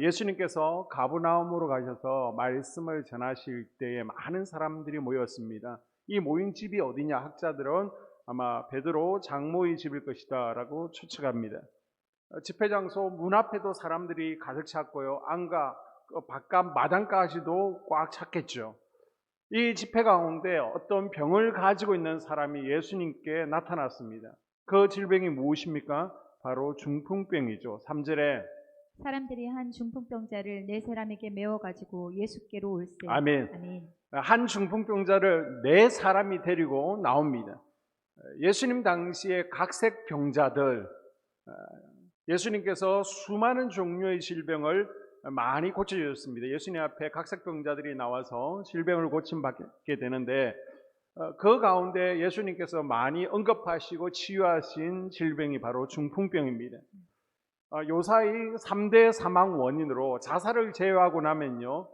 예수님께서 가버나움으로 가셔서 말씀을 전하실 때에 많은 사람들이 모였습니다. 이 모인 집이 어디냐? 학자들은 아마 베드로 장로의 집일 것이다 라고 추측합니다. 집회 장소 문 앞에도 사람들이 가득 찼고요, 안가 바깥 마당까지도 꽉 찼겠죠. 이 집회 가운데 어떤 병을 가지고 있는 사람이 예수님께 나타났습니다. 그 질병이 무엇입니까? 바로 중풍병이죠. 3절에 사람들이 한 중풍병자를 네 사람에게 메워 가지고 예수께로 올세. 아멘. 아멘. 한 중풍병자를 네 사람이 데리고 나옵니다. 예수님 당시에 각색 병자들, 예수님께서 수많은 종류의 질병을 많이 고쳐주셨습니다. 예수님 앞에 각색병자들이 나와서 질병을 고침받게 되는데, 그 가운데 예수님께서 많이 언급하시고 치유하신 질병이 바로 중풍병입니다. 요사이 3대 사망 원인으로 자살을 제외하고 나면요,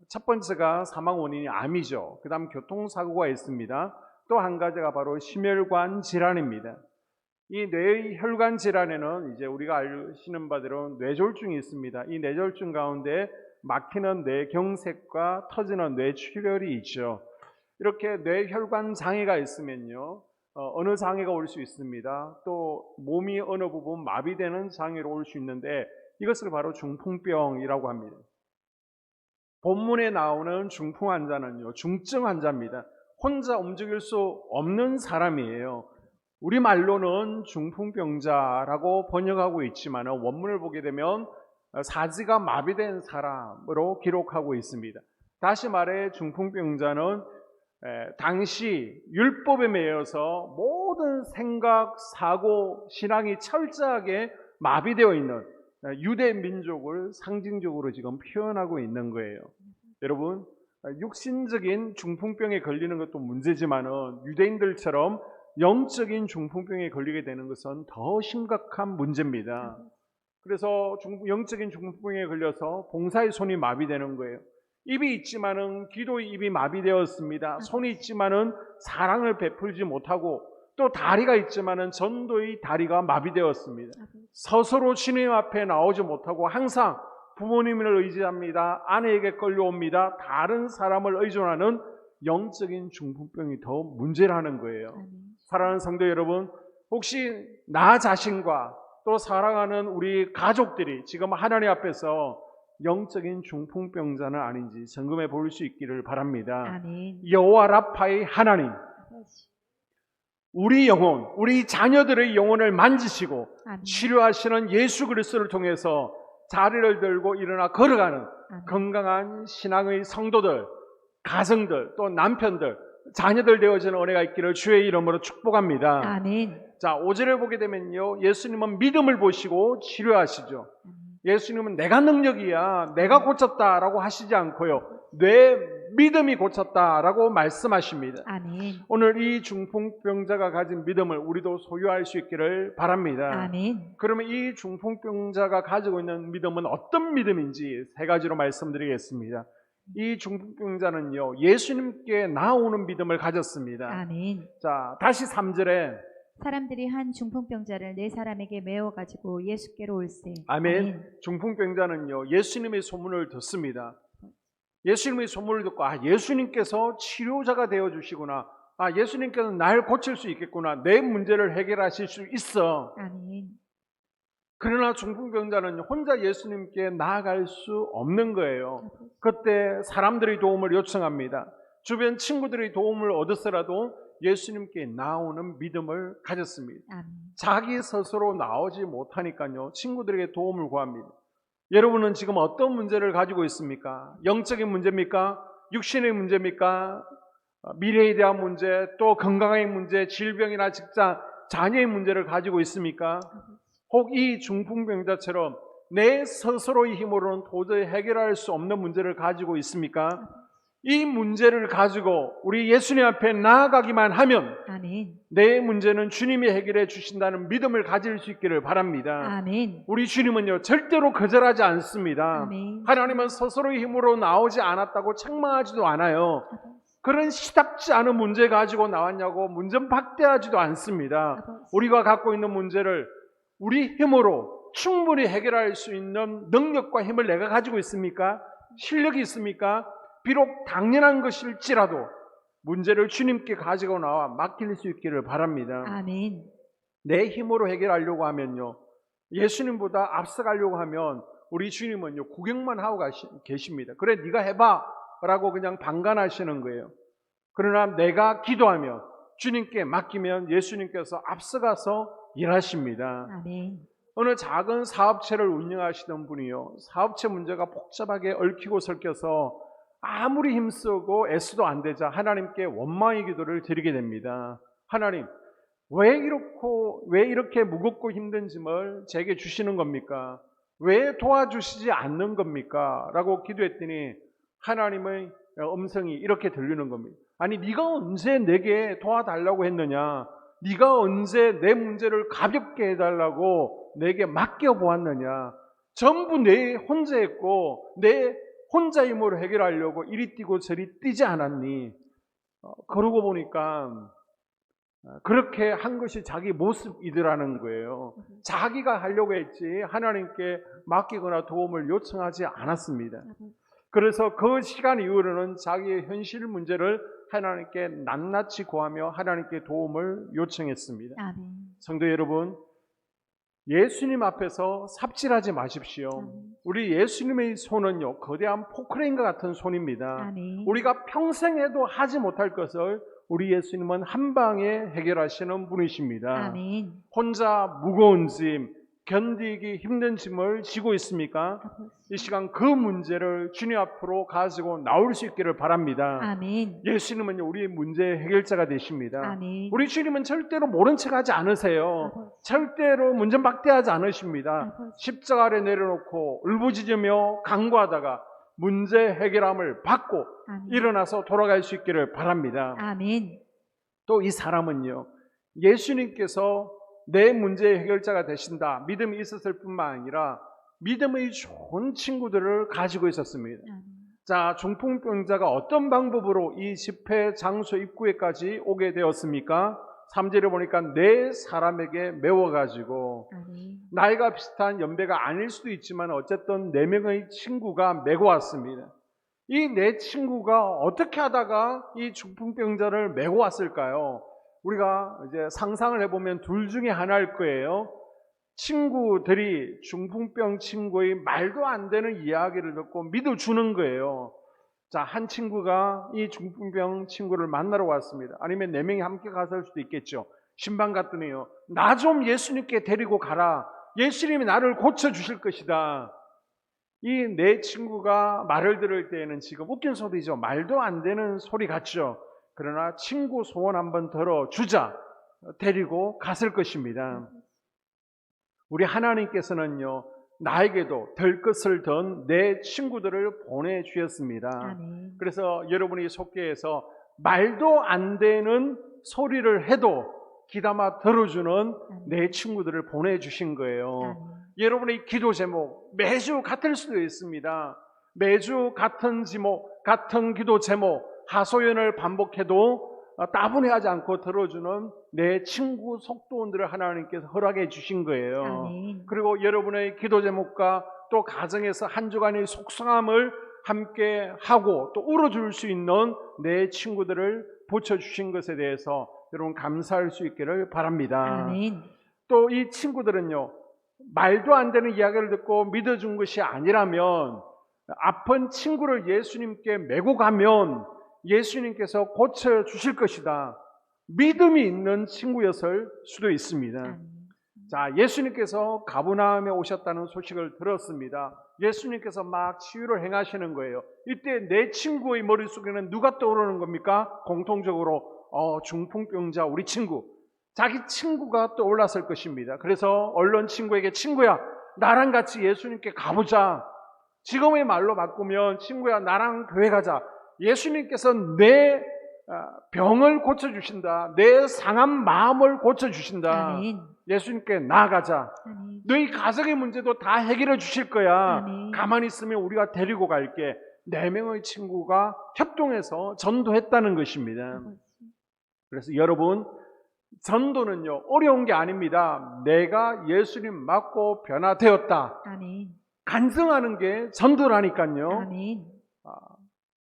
첫 번째가 사망 원인이 암이죠. 그 다음 교통사고가 있습니다. 또 한 가지가 바로 심혈관 질환입니다. 이 뇌혈관 질환에는 이제 우리가 아시는 바대로 뇌졸중이 있습니다. 이 뇌졸중 가운데 막히는 뇌경색과 터지는 뇌출혈이 있죠. 이렇게 뇌혈관 장애가 있으면요, 어느 장애가 올 수 있습니다. 또 몸이 어느 부분 마비되는 장애로 올 수 있는데, 이것을 바로 중풍병이라고 합니다. 본문에 나오는 중풍 환자는요, 중증 환자입니다. 혼자 움직일 수 없는 사람이에요. 우리말로는 중풍병자라고 번역하고 있지만 원문을 보게 되면 사지가 마비된 사람으로 기록하고 있습니다. 다시 말해 중풍병자는 당시 율법에 매여서 모든 생각, 사고, 신앙이 철저하게 마비되어 있는 유대 민족을 상징적으로 지금 표현하고 있는 거예요. 여러분, 육신적인 중풍병에 걸리는 것도 문제지만은 유대인들처럼 영적인 중풍병에 걸리게 되는 것은 더 심각한 문제입니다. 그래서 영적인 중풍병에 걸려서 봉사의 손이 마비되는 거예요. 입이 있지만은 기도의 입이 마비되었습니다. 손이 있지만은 사랑을 베풀지 못하고, 또 다리가 있지만은 전도의 다리가 마비되었습니다. 스스로 주님 앞에 나오지 못하고 항상 부모님을 의지합니다. 아내에게 끌려옵니다. 다른 사람을 의존하는 영적인 중풍병이 더 문제라는 거예요. 사랑하는 성도 여러분, 혹시 나 자신과 또 사랑하는 우리 가족들이 지금 하나님 앞에서 영적인 중풍병자는 아닌지 점검해 볼 수 있기를 바랍니다. 아멘. 여호와 라파의 하나님, 우리 영혼, 우리 자녀들의 영혼을 만지시고 아멘. 치료하시는 예수 그리스도를 통해서 자리를 들고 일어나 걸어가는 아멘. 건강한 신앙의 성도들, 가정들, 또 남편들, 자녀들 되어지는 은혜가 있기를 주의 이름으로 축복합니다. 아멘. 자, 5절을 보게 되면요, 예수님은 믿음을 보시고 치료하시죠. 예수님은 내가 능력이야, 내가 고쳤다라고 하시지 않고요, 내 믿음이 고쳤다라고 말씀하십니다. 아멘. 오늘 이 중풍병자가 가진 믿음을 우리도 소유할 수 있기를 바랍니다. 아멘. 그러면 이 중풍병자가 가지고 있는 믿음은 어떤 믿음인지 세 가지로 말씀드리겠습니다. 이 중풍병자는요, 예수님께 나오는 믿음을 가졌습니다. 아멘. 자, 다시 3절에 사람들이 한 중풍병자를 네 사람에게 메워 가지고 예수께로 올세. 아멘. 중풍병자는요, 예수님의 소문을 듣습니다. 예수님의 소문을 듣고, 예수님께서 치료자가 되어주시구나, 예수님께서 날 고칠 수 있겠구나, 내 문제를 해결하실 수 있어. 아멘. 그러나 중풍병자는 혼자 예수님께 나아갈 수 없는 거예요. 그때 사람들의 도움을 요청합니다. 주변 친구들의 도움을 얻었으라도 예수님께 나오는 믿음을 가졌습니다. 아멘. 자기 스스로 나오지 못하니까요, 친구들에게 도움을 구합니다. 여러분은 지금 어떤 문제를 가지고 있습니까? 영적인 문제입니까? 육신의 문제입니까? 미래에 대한 문제, 또 건강의 문제, 질병이나 직장, 자녀의 문제를 가지고 있습니까? 혹 이 중풍병자처럼 내 스스로의 힘으로는 도저히 해결할 수 없는 문제를 가지고 있습니까? 이 문제를 가지고 우리 예수님 앞에 나아가기만 하면 아멘. 내 문제는 주님이 해결해 주신다는 믿음을 가질 수 있기를 바랍니다. 아멘. 우리 주님은요, 절대로 거절하지 않습니다. 아멘. 하나님은 스스로의 힘으로 나오지 않았다고 책망하지도 않아요. 그런 시답지 않은 문제 가지고 나왔냐고 문전박대하지도 않습니다. 우리가 갖고 있는 문제를 우리 힘으로 충분히 해결할 수 있는 능력과 힘을 내가 가지고 있습니까? 실력이 있습니까? 비록 당연한 것일지라도 문제를 주님께 가지고 나와 맡길 수 있기를 바랍니다. 아멘. 내 힘으로 해결하려고 하면요, 예수님보다 앞서가려고 하면 우리 주님은요 구경만 하고 계십니다. 그래 네가 해봐 라고 그냥 방관하시는 거예요. 그러나 내가 기도하면 주님께 맡기면 예수님께서 앞서가서 일하십니다. 아멘. 어느 작은 사업체를 운영하시던 분이요, 사업체 문제가 복잡하게 얽히고 설켜서 아무리 힘쓰고 애써도 안 되자 하나님께 원망의 기도를 드리게 됩니다. 하나님, 왜 이렇게 무겁고 힘든 짐을 제게 주시는 겁니까? 왜 도와주시지 않는 겁니까? 라고 기도했더니 하나님의 음성이 이렇게 들리는 겁니다. 아니, 네가 언제 내게 도와달라고 했느냐? 네가 언제 내 문제를 가볍게 해달라고 내게 맡겨보았느냐? 전부 내 혼자 했고 내 혼자 힘으로 해결하려고 이리 뛰고 저리 뛰지 않았니? 그러고 보니까 그렇게 한 것이 자기 모습이더라는 거예요. 자기가 하려고 했지 하나님께 맡기거나 도움을 요청하지 않았습니다. 그래서 그 시간 이후로는 자기의 현실 문제를 하나님께 낱낱이 구하며 하나님께 도움을 요청했습니다. 아멘. 성도 여러분, 예수님 앞에서 삽질하지 마십시오. 우리 예수님의 손은요, 거대한 포크레인과 같은 손입니다. 아멘. 우리가 평생 해도 하지 못할 것을 우리 예수님은 한 방에 해결하시는 분이십니다. 아멘. 혼자 무거운 짐, 견디기 힘든 짐을 지고 있습니까? 이 시간 그 문제를 주님 앞으로 가지고 나올 수 있기를 바랍니다. 아멘. 예수님은 우리의 문제 해결자가 되십니다. 아멘. 우리 주님은 절대로 모른 척하지 않으세요. 절대로 문전박대하지 않으십니다. 십자가 아래 내려놓고 울부짖으며 간구하다가 문제 해결함을 받고 아멘. 일어나서 돌아갈 수 있기를 바랍니다. 아멘. 또 이 사람은요, 예수님께서 내 문제 해결자가 되신다 믿음이 있었을 뿐만 아니라 믿음의 좋은 친구들을 가지고 있었습니다. 자, 중풍병자가 어떤 방법으로 이 집회 장소 입구에까지 오게 되었습니까? 3절에 보니까 네 사람에게 메워가지고, 나이가 비슷한 연배가 아닐 수도 있지만 어쨌든 4명의 친구가 메고 왔습니다. 이 네 친구가 어떻게 하다가 이 중풍병자를 메고 왔을까요? 우리가 이제 상상을 해보면 둘 중에 하나일 거예요. 친구들이 중풍병 친구의 말도 안 되는 이야기를 듣고 믿어주는 거예요. 자, 한 친구가 이 중풍병 친구를 만나러 왔습니다. 아니면 4명이 함께 갔을 수도 있겠죠. 신방 갔더니요, 나 좀 예수님께 데리고 가라. 예수님이 나를 고쳐주실 것이다. 이 네 친구가 말을 들을 때에는 지금 웃긴 소리죠. 말도 안 되는 소리 같죠. 그러나 친구 소원 한번 들어주자 데리고 갔을 것입니다. 우리 하나님께서는요, 나에게도 될 것을 던 내 친구들을 보내주셨습니다. 아멘. 그래서 여러분이 속계에서 말도 안 되는 소리를 해도 귀담아 들어주는 내 친구들을 보내주신 거예요. 아멘. 여러분의 기도 제목 매주 같을 수도 있습니다. 매주 같은 제목, 같은 기도 제목, 하소연을 반복해도 따분해하지 않고 들어주는 내 친구 속도원들을 하나님께서 허락해 주신 거예요. 아멘. 그리고 여러분의 기도 제목과 또 가정에서 한 주간의 속상함을 함께 하고 또 울어줄 수 있는 내 친구들을 붙여주신 것에 대해서 여러분 감사할 수 있기를 바랍니다. 아멘. 또 이 친구들은요, 말도 안 되는 이야기를 듣고 믿어준 것이 아니라면 아픈 친구를 예수님께 메고 가면 예수님께서 고쳐주실 것이다. 믿음이 있는 친구였을 수도 있습니다. 아멘. 자, 예수님께서 가버나움에 오셨다는 소식을 들었습니다. 예수님께서 막 치유를 행하시는 거예요. 이때 내 친구의 머릿속에는 누가 떠오르는 겁니까? 공통적으로 중풍병자 우리 친구, 자기 친구가 떠올랐을 것입니다. 그래서 얼른 친구에게, 친구야, 나랑 같이 예수님께 가보자. 지금의 말로 바꾸면, 친구야, 나랑 교회 가자. 예수님께서 내 병을 고쳐주신다. 내 상한 마음을 고쳐주신다. 아멘. 예수님께 나아가자. 아멘. 너희 가정의 문제도 다 해결해 주실 거야. 아멘. 가만히 있으면 우리가 데리고 갈게. 4명의 친구가 협동해서 전도했다는 것입니다. 그래서 여러분, 전도는요, 어려운 게 아닙니다. 내가 예수님 맞고 변화되었다. 아멘. 간증하는 게 전도라니까요. 아멘.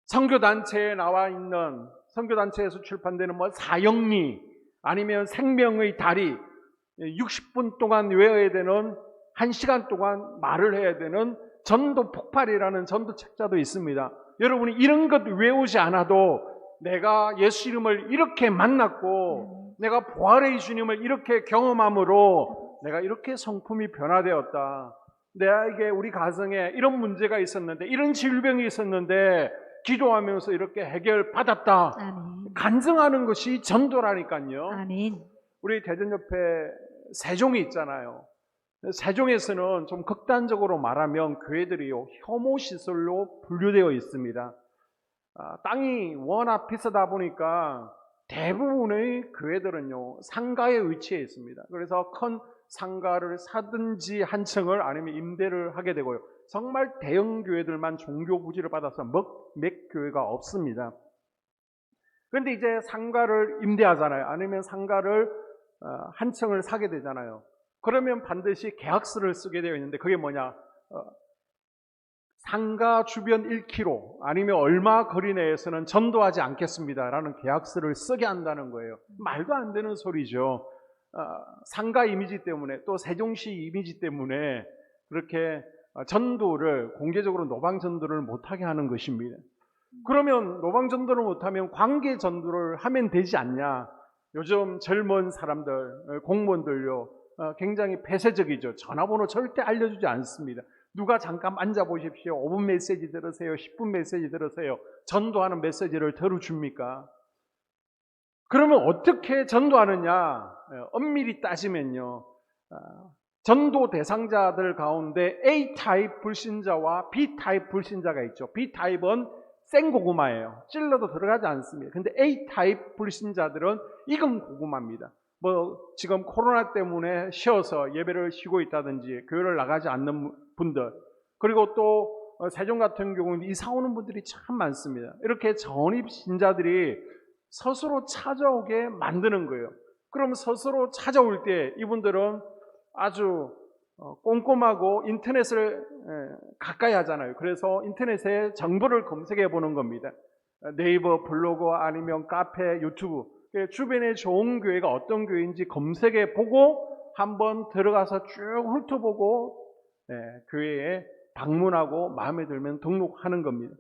선교단체에 나와 있는, 선교단체에서 출판되는 뭐 사형리, 아니면 생명의 다리, 60분 동안 외워야 되는, 1시간 동안 말을 해야 되는 전도 폭발이라는 전도 책자도 있습니다. 여러분이 이런 것 외우지 않아도 내가 예수 이름을 이렇게 만났고 내가 부활의 주님을 이렇게 경험함으로 내가 이렇게 성품이 변화되었다. 내게 우리 가정에 이런 문제가 있었는데, 이런 질병이 있었는데 기도하면서 이렇게 해결받았다. 아멘. 간증하는 것이 전도라니까요. 아멘. 우리 대전 옆에 세종이 있잖아요. 세종에서는 좀 극단적으로 말하면 교회들이요, 혐오시설로 분류되어 있습니다. 땅이 워낙 비싸다 보니까 대부분의 교회들은요, 상가에 위치해 있습니다. 그래서 큰 상가를 사든지 한 층을, 아니면 임대를 하게 되고요. 정말 대형 교회들만 종교 부지를 받아서 몇 교회가 없습니다. 그런데 이제 상가를 임대하잖아요. 아니면 상가를 한 층을 사게 되잖아요. 그러면 반드시 계약서를 쓰게 되어 있는데, 그게 뭐냐? 상가 주변 1km 아니면 얼마 거리 내에서는 전도하지 않겠습니다라는 계약서를 쓰게 한다는 거예요. 말도 안 되는 소리죠. 상가 이미지 때문에, 또 세종시 이미지 때문에 그렇게 전도를, 공개적으로 노방 전도를 못하게 하는 것입니다. 그러면 노방 전도를 못하면 관계 전도를 하면 되지 않냐? 요즘 젊은 사람들, 공무원들요, 굉장히 폐쇄적이죠. 전화번호 절대 알려주지 않습니다. 누가 잠깐 앉아보십시오. 5분 메시지 들으세요. 10분 메시지 들으세요. 전도하는 메시지를 들어줍니까? 그러면 어떻게 전도하느냐? 엄밀히 따지면요, 전도 대상자들 가운데 A타입 불신자와 B타입 불신자가 있죠. B타입은 생고구마예요. 찔러도 들어가지 않습니다. 근데 A타입 불신자들은 익은 고구마입니다. 뭐 지금 코로나 때문에 쉬어서 예배를 쉬고 있다든지 교회를 나가지 않는 분들, 그리고 또 세종 같은 경우는 이사 오는 분들이 참 많습니다. 이렇게 전입 신자들이 스스로 찾아오게 만드는 거예요. 그럼 스스로 찾아올 때 이분들은 아주 꼼꼼하고 인터넷을 가까이 하잖아요. 그래서 인터넷에 정보를 검색해 보는 겁니다. 네이버, 블로그, 아니면 카페, 유튜브, 주변에 좋은 교회가 어떤 교회인지 검색해 보고 한번 들어가서 쭉 훑어보고 교회에 방문하고 마음에 들면 등록하는 겁니다.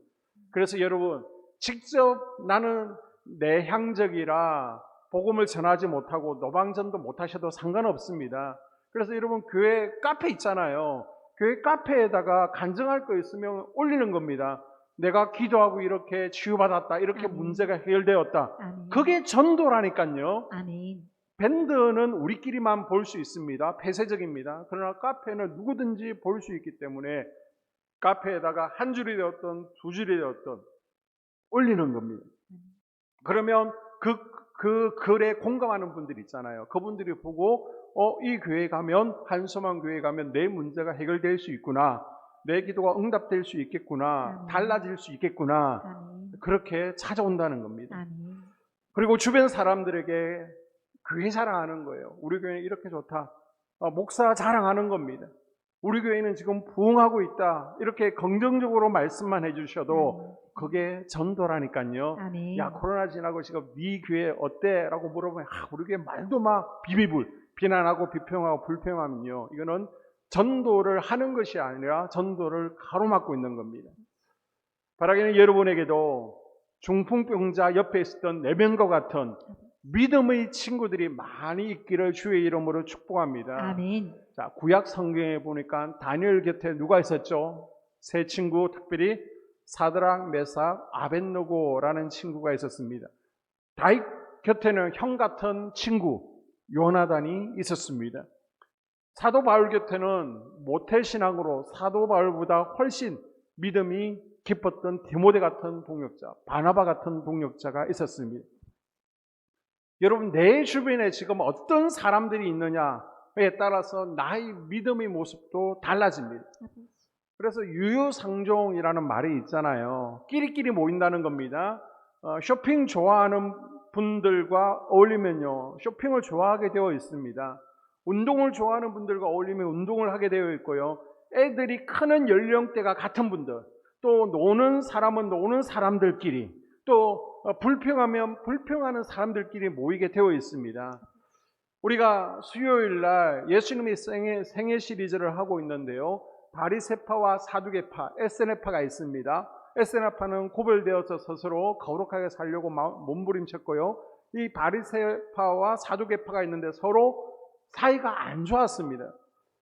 그래서 여러분, 직접 나는 내향적이라 복음을 전하지 못하고 노방전도 못하셔도 상관없습니다. 그래서 여러분, 교회 카페 있잖아요. 교회 카페에다가 간증할 거 있으면 올리는 겁니다. 내가 기도하고 이렇게 치유받았다, 이렇게 아멘. 문제가 해결되었다. 아멘. 그게 전도라니까요. 아멘. 밴드는 우리끼리만 볼 수 있습니다. 폐쇄적입니다. 그러나 카페는 누구든지 볼 수 있기 때문에 카페에다가 한 줄이 되었든 두 줄이 되었든 올리는 겁니다. 그러면 그 글에 공감하는 분들이 있잖아요. 그분들이 보고 이 교회 가면, 한소망 교회 가면 내 문제가 해결될 수 있구나, 내 기도가 응답될 수 있겠구나, 아멘. 달라질 수 있겠구나, 아멘. 그렇게 찾아온다는 겁니다. 아멘. 그리고 주변 사람들에게 교회 자랑하는 거예요. 우리 교회는 이렇게 좋다. 목사 자랑하는 겁니다. 우리 교회는 지금 부흥하고 있다. 이렇게 긍정적으로 말씀만 해주셔도 그게 전도라니까요. 아멘. 야, 코로나 지나고 지금 네 교회 어때? 라고 물어보면 우리 교회 말도 막 비비불, 비난하고 비평하고 불평하면요, 이거는 전도를 하는 것이 아니라 전도를 가로막고 있는 겁니다. 바라기는 여러분에게도 중풍병자 옆에 있었던 내면과 같은 믿음의 친구들이 많이 있기를 주의 이름으로 축복합니다. 아멘. 자, 구약 성경에 보니까 다니엘 곁에 누가 있었죠? 세 친구, 특별히 사드락, 메삭, 아벳느고라는 친구가 있었습니다. 다윗 곁에는 형 같은 친구 요나단이 있었습니다. 사도 바울 곁에는 모태신앙으로 사도 바울보다 훨씬 믿음이 깊었던 디모데 같은 동역자, 바나바 같은 동역자가 있었습니다. 여러분, 내 주변에 지금 어떤 사람들이 있느냐에 따라서 나의 믿음의 모습도 달라집니다. 그래서 유유상종이라는 말이 있잖아요. 끼리끼리 모인다는 겁니다. 쇼핑 좋아하는 분들과 어울리면요, 쇼핑을 좋아하게 되어 있습니다. 운동을 좋아하는 분들과 어울리면 운동을 하게 되어 있고요. 애들이 크는 연령대가 같은 분들, 또 노는 사람은 노는 사람들끼리, 또 불평하면 불평하는 사람들끼리 모이게 되어 있습니다. 우리가 수요일 날 예수님이 생애 시리즈를 하고 있는데요. 바리새파와 사두개파, 에세네파가 있습니다. 에세네파는 고별되어서 스스로 거룩하게 살려고 몸부림쳤고요. 이 바리새파와 사두개파가 있는데 서로 사이가 안 좋았습니다.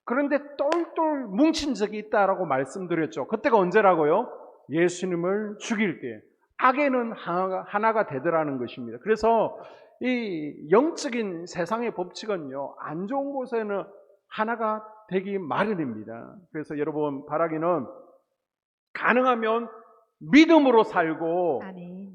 그런데 똘똘 뭉친 적이 있다라고 말씀드렸죠. 그때가 언제라고요? 예수님을 죽일 때. 악에는 하나가 되더라는 것입니다. 그래서 이 영적인 세상의 법칙은요, 안 좋은 곳에는 하나가 되기 마련입니다. 그래서 여러분 바라기는 가능하면 믿음으로 살고 아멘.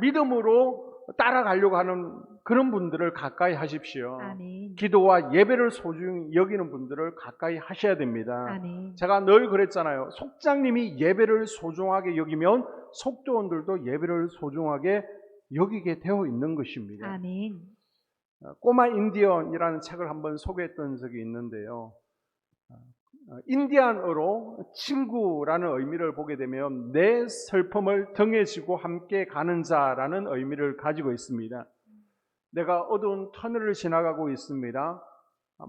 믿음으로 따라가려고 하는 그런 분들을 가까이 하십시오. 아멘. 기도와 예배를 소중히 여기는 분들을 가까이 하셔야 됩니다. 아멘. 제가 늘 그랬잖아요. 속장님이 예배를 소중하게 여기면 속도원들도 예배를 소중하게 여기게 되어 있는 것입니다. 아멘. 꼬마 인디언이라는 책을 한번 소개했던 적이 있는데요. 인디안어로 친구라는 의미를 보게 되면 내 슬픔을 등에 지고 함께 가는 자라는 의미를 가지고 있습니다. 내가 어두운 터널을 지나가고 있습니다.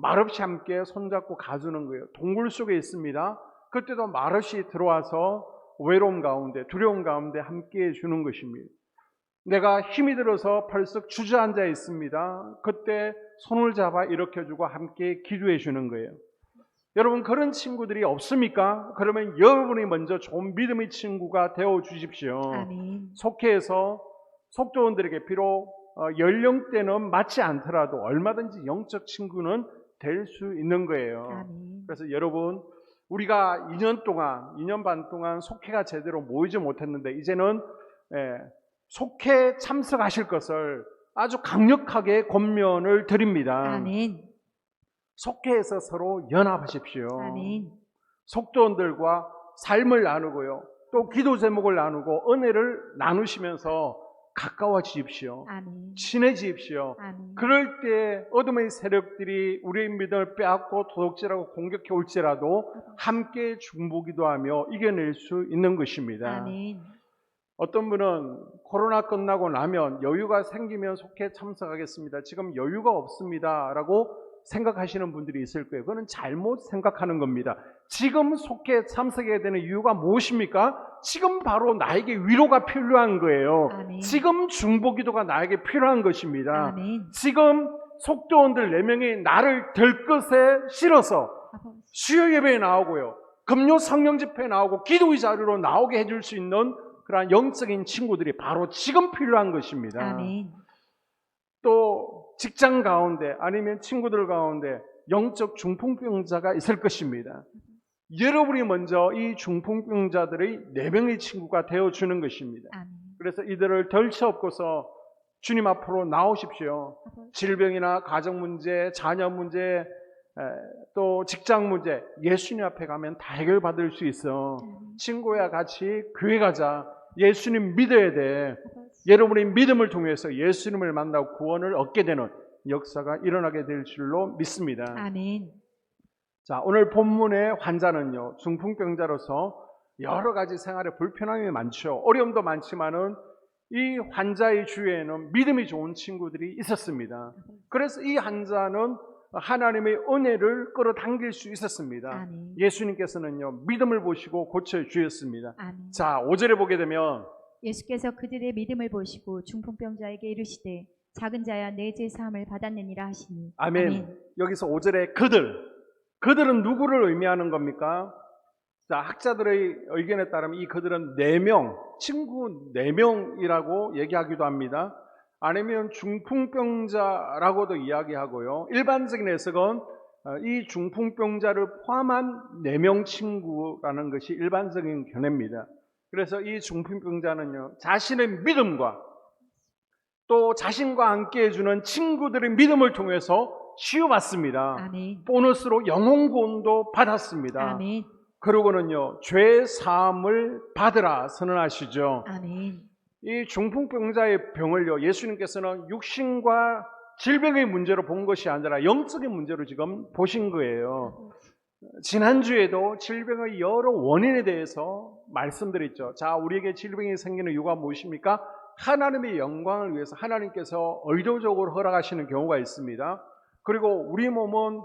말없이 함께 손잡고 가주는 거예요. 동굴 속에 있습니다. 그때도 말없이 들어와서 외로움 가운데, 두려움 가운데 함께 해주는 것입니다. 내가 힘이 들어서 벌썩 주저앉아 있습니다. 그때 손을 잡아 일으켜주고 함께 기도해 주는 거예요. 여러분 그런 친구들이 없습니까? 그러면 여러분이 먼저 좋은 믿음의 친구가 되어 주십시오. 아멘. 속해에서 속도원들에게 비록 연령대는 맞지 않더라도 얼마든지 영적 친구는 될 수 있는 거예요. 아멘. 그래서 여러분 우리가 2년 반 동안 속회가 제대로 모이지 못했는데 이제는 속회 참석하실 것을 아주 강력하게 권면을 드립니다. 아멘. 속회에서 서로 연합하십시오. 아멘. 속도원들과 삶을 나누고요. 또 기도 제목을 나누고 은혜를 나누시면서 가까워지십시오. 아멘. 친해지십시오. 아멘. 그럴 때 어둠의 세력들이 우리의 믿음을 빼앗고 도둑질하고 공격해 올지라도 함께 중보기도하며 이겨낼 수 있는 것입니다. 아멘. 어떤 분은 코로나 끝나고 나면 여유가 생기면 속회 참석하겠습니다. 지금 여유가 없습니다. 라고 생각하시는 분들이 있을 거예요. 그거는 잘못 생각하는 겁니다. 지금 속회 참석해야 되는 이유가 무엇입니까? 지금 바로 나에게 위로가 필요한 거예요. 아멘. 지금 중보기도가 나에게 필요한 것입니다. 아멘. 지금 속도원들 4명이 나를 들것에 실어서 수요 예배에 나오고요. 금요 성령 집회에 나오고 기도의 자리로 나오게 해줄 수 있는 그러한 영적인 친구들이 바로 지금 필요한 것입니다. 아멘. 또 직장 가운데 아니면 친구들 가운데 영적 중풍병자가 있을 것입니다. 여러분이 먼저 이 중풍병자들의 4명의 친구가 되어주는 것입니다. 아멘. 그래서 이들을 덜쳐업고서 주님 앞으로 나오십시오. 질병이나 가정 문제, 자녀 문제, 또 직장 문제 예수님 앞에 가면 다 해결받을 수 있어. 친구야 같이 교회 가자. 예수님 믿어야 돼. 여러분의 믿음을 통해서 예수님을 만나고 구원을 얻게 되는 역사가 일어나게 될 줄로 믿습니다. 아멘. 자, 오늘 본문의 환자는요, 중풍병자로서 여러 가지 생활에 불편함이 많죠. 어려움도 많지만은 이 환자의 주위에는 믿음이 좋은 친구들이 있었습니다. 그래서 이 환자는 하나님의 은혜를 끌어당길 수 있었습니다. 아멘. 예수님께서는요, 믿음을 보시고 고쳐주셨습니다. 아멘. 자, 5절에 보게 되면 예수께서 그들의 믿음을 보시고 중풍병자에게 이르시되 작은 자야 내 죄 사함을 받았느니라 하시니. 아멘. 여기서 5절에 그들은 누구를 의미하는 겁니까? 자, 학자들의 의견에 따르면 이 그들은 4명, 친구 4명이라고 얘기하기도 합니다. 아니면 중풍병자라고도 이야기하고요. 일반적인 해석은 이 중풍병자를 포함한 4명 친구라는 것이 일반적인 견해입니다. 그래서 이 중풍병자는요, 자신의 믿음과 또 자신과 함께 해주는 친구들의 믿음을 통해서 치유받습니다. 아멘. 보너스로 영혼구원도 받았습니다. 아멘. 그러고는요, 죄 사함을 받으라 선언하시죠. 아멘. 이 중풍병자의 병을요, 예수님께서는 육신과 질병의 문제로 본 것이 아니라 영적인 문제로 지금 보신 거예요. 지난주에도 질병의 여러 원인에 대해서 말씀드렸죠. 자, 우리에게 질병이 생기는 이유가 무엇입니까? 하나님의 영광을 위해서 하나님께서 의도적으로 허락하시는 경우가 있습니다. 그리고 우리 몸은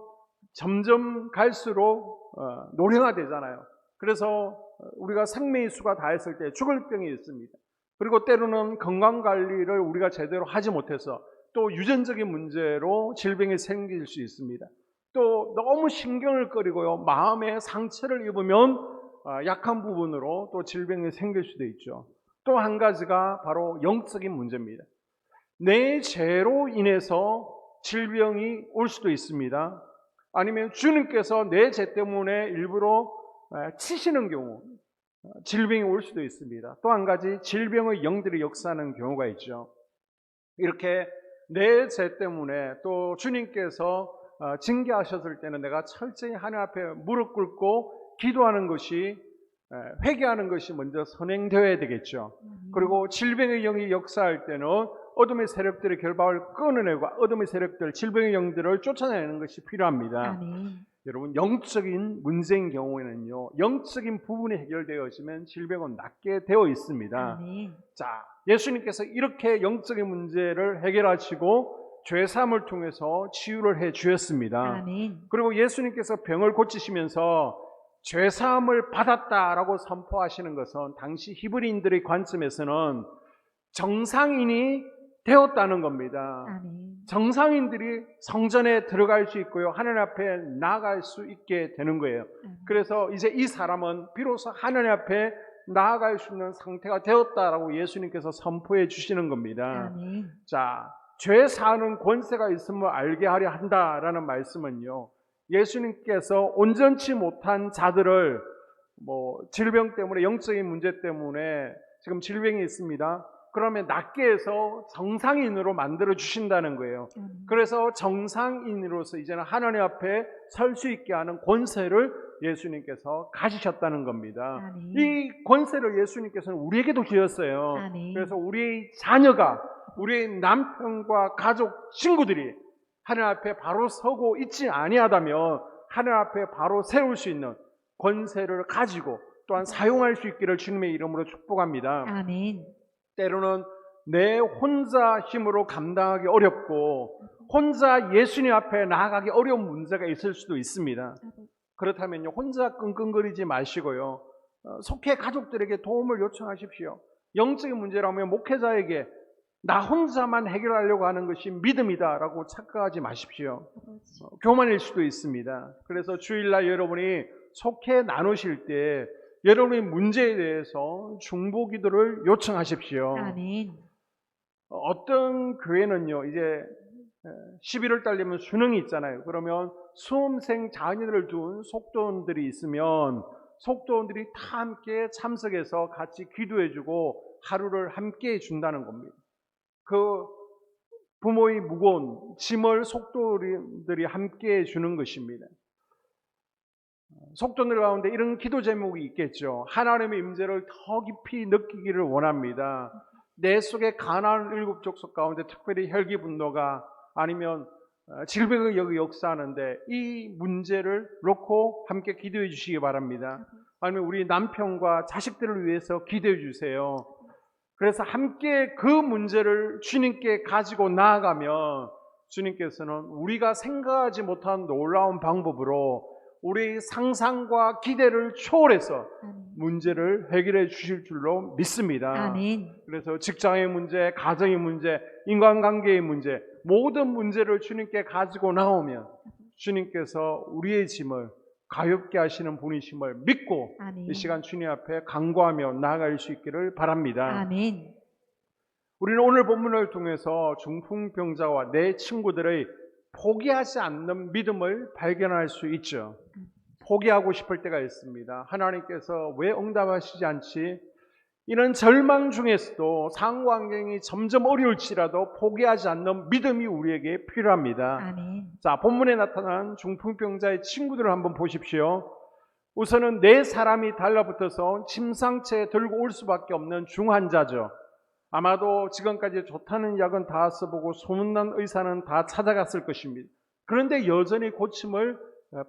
점점 갈수록 노령화되잖아요. 그래서 우리가 생명의 수가 다했을 때 죽을 병이 있습니다. 그리고 때로는 건강관리를 우리가 제대로 하지 못해서 또 유전적인 문제로 질병이 생길 수 있습니다. 또 너무 신경을 끄리고요, 마음에 상처를 입으면 약한 부분으로 또 질병이 생길 수도 있죠. 또 한 가지가 바로 영적인 문제입니다. 내 죄로 인해서 질병이 올 수도 있습니다. 아니면 주님께서 내 죄 때문에 일부러 치시는 경우 질병이 올 수도 있습니다. 또 한 가지, 질병의 영들이 역사하는 경우가 있죠. 이렇게 내 죄 때문에 또 주님께서 징계하셨을 때는 내가 철저히 하나님 앞에 무릎 꿇고 기도하는 것이, 회개하는 것이 먼저 선행되어야 되겠죠. 그리고 질병의 영이 역사할 때는 어둠의 세력들의 결박을 끊어내고 어둠의 세력들, 질병의 영들을 쫓아내는 것이 필요합니다. 아멘. 여러분, 영적인 문제인 경우에는요, 영적인 부분이 해결되어지면 질병은 낫게 되어 있습니다. 아멘. 자, 예수님께서 이렇게 영적인 문제를 해결하시고 죄사함을 통해서 치유를 해 주셨습니다. 아멘. 그리고 예수님께서 병을 고치시면서 죄사함을 받았다라고 선포하시는 것은 당시 히브리인들의 관점에서는 정상인이 되었다는 겁니다. 아멘. 정상인들이 성전에 들어갈 수 있고요, 하나님 앞에 나아갈 수 있게 되는 거예요. 그래서 이제 이 사람은 비로소 하나님 앞에 나아갈 수 있는 상태가 되었다라고 예수님께서 선포해 주시는 겁니다. 아멘. 자, 죄 사하는 권세가 있음을 알게 하려 한다라는 말씀은요, 예수님께서 온전치 못한 자들을 질병 때문에, 영적인 문제 때문에 지금 질병이 있습니다. 그러면 낫게 해서 정상인으로 만들어 주신다는 거예요. 그래서 정상인으로서 이제는 하나님 앞에 설 수 있게 하는 권세를 예수님께서 가지셨다는 겁니다. 아멘. 이 권세를 예수님께서는 우리에게도 주셨어요. 아멘. 그래서 우리의 자녀가, 우리의 남편과 가족, 친구들이 하나님 앞에 바로 서고 있지 아니하다면 하나님 앞에 바로 세울 수 있는 권세를 가지고 또한 사용할 수 있기를 주님의 이름으로 축복합니다. 아멘. 때로는 내 혼자 힘으로 감당하기 어렵고 혼자 예수님 앞에 나아가기 어려운 문제가 있을 수도 있습니다. 그렇다면 혼자 끙끙거리지 마시고요, 속해 가족들에게 도움을 요청하십시오. 영적인 문제라면 목회자에게 나 혼자만 해결하려고 하는 것이 믿음이다라고 착각하지 마십시오. 교만일 수도 있습니다. 그래서 주일날 여러분이 속해 나누실 때 여러분의 문제에 대해서 중보기도를 요청하십시오. 아멘. 어떤 교회는요, 이제 11월 달 되면 수능이 있잖아요. 그러면 수험생 자녀들을 둔 속도원들이 있으면 속도원들이 다 함께 참석해서 같이 기도해주고 하루를 함께 해준다는 겁니다. 그 부모의 무거운 짐을 속도원들이 함께 해주는 것입니다. 속도들 가운데 이런 기도 제목이 있겠죠. 하나님의 임재를 더 깊이 느끼기를 원합니다. 내 속에 가나안 7 족속 가운데 특별히 혈기 분노가 아니면 질병의 영이 역사하는데 이 문제를 놓고 함께 기도해 주시기 바랍니다. 아니면 우리 남편과 자식들을 위해서 기도해 주세요. 그래서 함께 그 문제를 주님께 가지고 나아가면 주님께서는 우리가 생각하지 못한 놀라운 방법으로 우리 상상과 기대를 초월해서 문제를 해결해 주실 줄로 믿습니다. 아멘. 그래서 직장의 문제, 가정의 문제, 인간관계의 문제, 모든 문제를 주님께 가지고 나오면 주님께서 우리의 짐을 가볍게 하시는 분이심을 믿고 아멘. 이 시간 주님 앞에 간구하며 나아갈 수 있기를 바랍니다. 아멘. 우리는 오늘 본문을 통해서 중풍병자와 내 친구들의 포기하지 않는 믿음을 발견할 수 있죠. 포기하고 싶을 때가 있습니다. 하나님께서 왜 응답하시지 않지? 이런 절망 중에서도 상황이 점점 어려울지라도 포기하지 않는 믿음이 우리에게 필요합니다. 아멘. 자, 본문에 나타난 중풍병자의 친구들을 한번 보십시오. 우선은 4 사람이 달라붙어서 침상채에 들고 올 수밖에 없는 중환자죠. 아마도 지금까지 좋다는 약은 다 써보고 소문난 의사는 다 찾아갔을 것입니다. 그런데 여전히 고침을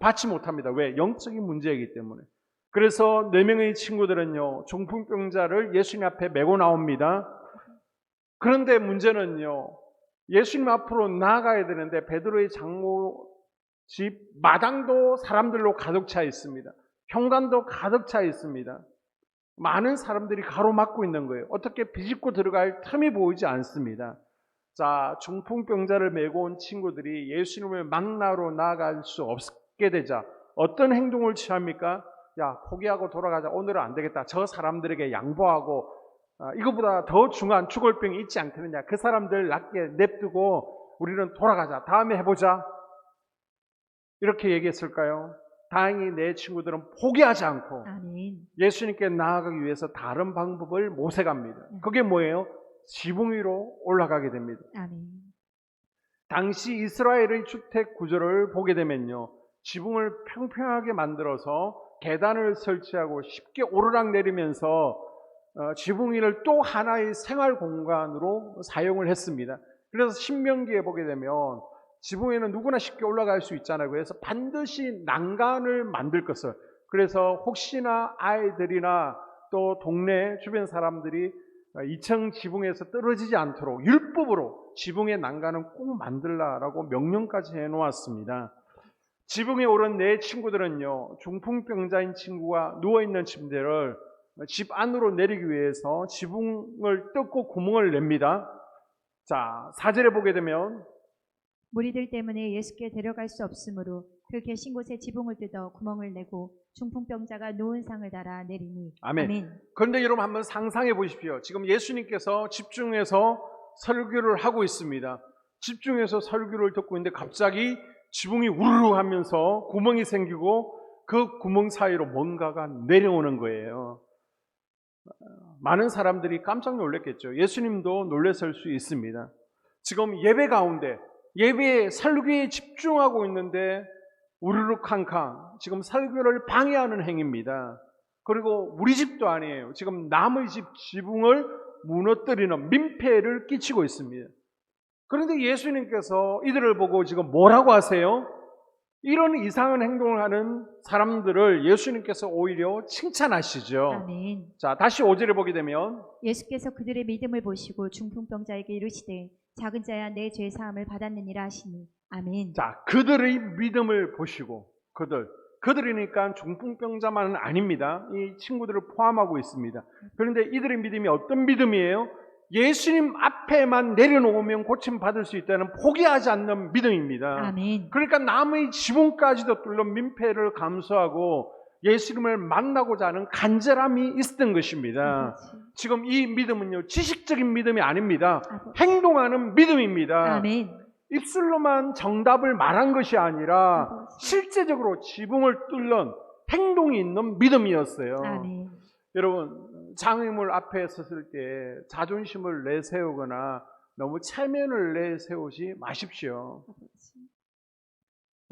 받지 못합니다. 왜? 영적인 문제이기 때문에. 그래서 4명의 친구들은요, 중풍병자를 예수님 앞에 메고 나옵니다. 그런데 문제는요, 예수님 앞으로 나아가야 되는데 베드로의 장모 집 마당도 사람들로 가득 차 있습니다. 현관도 가득 차 있습니다. 많은 사람들이 가로막고 있는 거예요. 어떻게 비집고 들어갈 틈이 보이지 않습니다. 자, 중풍병자를 메고 온 친구들이 예수님을 만나러 나아갈 수 없게 되자 어떤 행동을 취합니까? 야, 포기하고 돌아가자. 오늘은 안 되겠다. 저 사람들에게 양보하고 이거보다 더 중요한 죽을 병이 있지 않겠느냐. 그 사람들 낫게 냅두고 우리는 돌아가자. 다음에 해보자. 이렇게 얘기했을까요? 다행히 내 친구들은 포기하지 않고 아멘. 예수님께 나아가기 위해서 다른 방법을 모색합니다. 그게 뭐예요? 지붕 위로 올라가게 됩니다. 아멘. 당시 이스라엘의 주택 구조를 보게 되면요, 지붕을 평평하게 만들어서 계단을 설치하고 쉽게 오르락내리면서 지붕 위를 또 하나의 생활 공간으로 사용을 했습니다. 그래서 신명기에 보게 되면 지붕에는 누구나 쉽게 올라갈 수 있잖아요. 그래서 반드시 난간을 만들 것을. 그래서 혹시나 아이들이나 또 동네 주변 사람들이 2층 지붕에서 떨어지지 않도록 율법으로 지붕의 난간은 꼭 만들라라고 명령까지 해놓았습니다. 지붕에 오른 내 친구들은요, 중풍병자인 친구가 누워있는 침대를 집 안으로 내리기 위해서 지붕을 뜯고 구멍을 냅니다. 자, 4절에 보게 되면 무리들 때문에 예수께 데려갈 수 없으므로 그 계신 곳에 지붕을 뜯어 구멍을 내고 중풍병자가 누운 상을 달아 내리니. 아멘. 그런데 여러분 한번 상상해 보십시오. 지금 예수님께서 집중해서 설교를 하고 있습니다. 집중해서 설교를 듣고 있는데 갑자기 지붕이 우르르 하면서 구멍이 생기고 그 구멍 사이로 뭔가가 내려오는 거예요. 많은 사람들이 깜짝 놀랐겠죠. 예수님도 놀랐을 수 있습니다. 지금 예배 가운데 예배에 설교에 집중하고 있는데 우르르 캉캉 지금 설교를 방해하는 행위입니다. 그리고 우리 집도 아니에요. 지금 남의 집 지붕을 무너뜨리는 민폐를 끼치고 있습니다. 그런데 예수님께서 이들을 보고 지금 뭐라고 하세요? 이런 이상한 행동을 하는 사람들을 예수님께서 오히려 칭찬하시죠. 아멘. 자, 다시 5절에 보게 되면 예수께서 그들의 믿음을 보시고 중풍병자에게 이르시되 작은 자야 내 죄 사함을 받았느니라 하시니. 아멘. 자, 그들의 믿음을 보시고 그들이니까 중풍병자만은 아닙니다. 이 친구들을 포함하고 있습니다. 그런데 이들의 믿음이 어떤 믿음이에요? 예수님 앞에만 내려놓으면 고침받을 수 있다는 포기하지 않는 믿음입니다. 아멘. 그러니까 남의 지붕까지도 뚫는 민폐를 감수하고 예수님을 만나고자 하는 간절함이 있었던 것입니다. 지금 이 믿음은요, 지식적인 믿음이 아닙니다. 행동하는 믿음입니다. 아멘. 입술로만 정답을 말한 것이 아니라 실제적으로 지붕을 뚫는 행동이 있는 믿음이었어요. 아멘. 여러분, 장애물 앞에 섰을 때 자존심을 내세우거나 너무 체면을 내세우지 마십시오.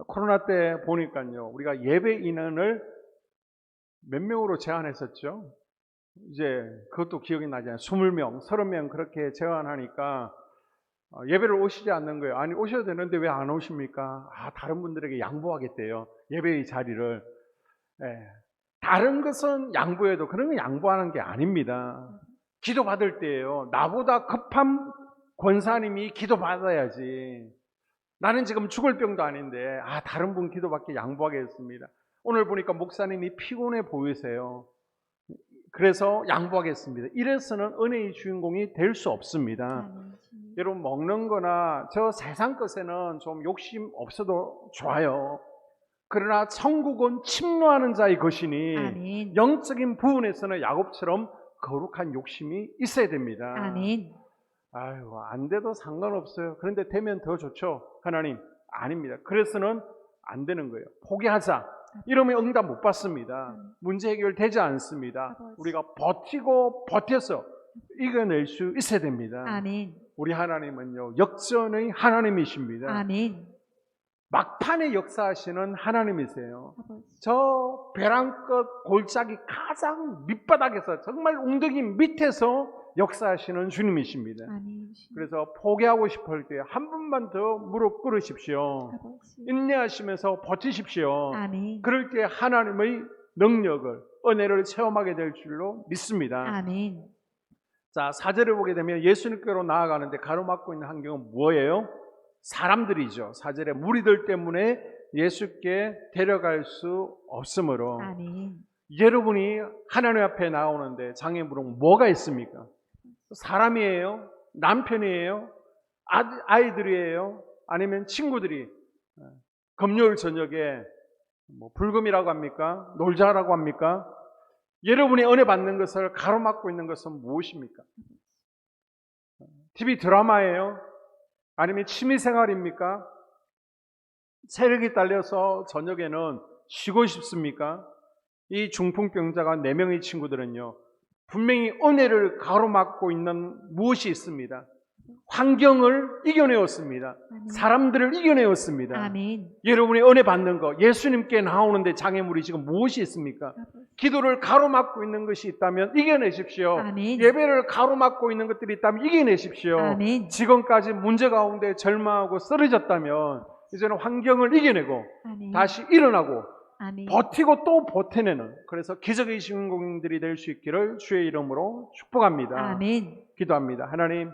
코로나 때 보니까요, 우리가 예배 인원을 몇 명으로 제한했었죠? 이제 그것도 기억이 나지 않아요. 20명, 30명 그렇게 제한하니까 예배를 오시지 않는 거예요. 아니, 오셔야 되는데 왜 안 오십니까? 다른 분들에게 양보하겠대요. 예배의 자리를. 다른 것은 양보해도 그런 건 양보하는 게 아닙니다. 기도 받을 때예요. 나보다 급한 권사님이 기도 받아야지. 나는 지금 죽을 병도 아닌데 다른 분 기도받게 양보하겠습니다. 오늘 보니까 목사님이 피곤해 보이세요. 그래서 양보하겠습니다. 이래서는 은혜의 주인공이 될 수 없습니다. 여러분, 먹는 거나 저 세상 것에는 좀 욕심 없어도 좋아요. 그러나 천국은 침노하는 자의 것이니 아멘. 영적인 부분에서는 야곱처럼 거룩한 욕심이 있어야 됩니다. 아멘. 아유, 안 돼도 상관없어요. 그런데 되면 더 좋죠. 하나님, 아닙니다. 그래서는 안 되는 거예요. 포기하자. 이러면 응답 못 받습니다. 문제 해결되지 않습니다. 우리가 버티고 버텨서 이겨낼 수 있어야 됩니다. 아멘. 우리 하나님은요, 역전의 하나님이십니다. 아멘. 막판에 역사하시는 하나님이세요. 저 벼랑 끝 골짜기 가장 밑바닥에서 정말 웅덩이 밑에서 역사하시는 주님이십니다. 아멘. 그래서 포기하고 싶을 때 한 번만 더 무릎 꿇으십시오. 아버지. 인내하시면서 버티십시오. 아멘. 그럴 때 하나님의 능력을, 은혜를 체험하게 될 줄로 믿습니다. 아멘. 자, 4절을 보게 되면 예수님께로 나아가는데 가로막고 있는 환경은 뭐예요? 사람들이죠. 4절에 무리들 때문에 예수께 데려갈 수 없으므로. 아멘. 여러분이 하나님 앞에 나오는데 장애물은 뭐가 있습니까? 사람이에요? 남편이에요? 아이들이에요? 아니면 친구들이 금요일 저녁에 불금이라고 합니까? 놀자라고 합니까? 여러분이 은혜 받는 것을 가로막고 있는 것은 무엇입니까? TV 드라마예요? 아니면 취미생활입니까? 체력이 딸려서 저녁에는 쉬고 싶습니까? 이 중풍병자가 4명의 친구들은요, 분명히 은혜를 가로막고 있는 무엇이 있습니다. 환경을 이겨내었습니다. 아멘. 사람들을 이겨내었습니다. 아멘. 여러분이 은혜 받는 거, 예수님께 나오는데 장애물이 지금 무엇이 있습니까? 기도를 가로막고 있는 것이 있다면 이겨내십시오. 아멘. 예배를 가로막고 있는 것들이 있다면 이겨내십시오. 아멘. 지금까지 문제 가운데 절망하고 쓰러졌다면 이제는 환경을 이겨내고 아멘. 다시 일어나고 아멘. 버티고 또 버텨내는, 그래서 기적의 주인공들이 될 수 있기를 주의 이름으로 축복합니다. 아멘. 기도합니다. 하나님,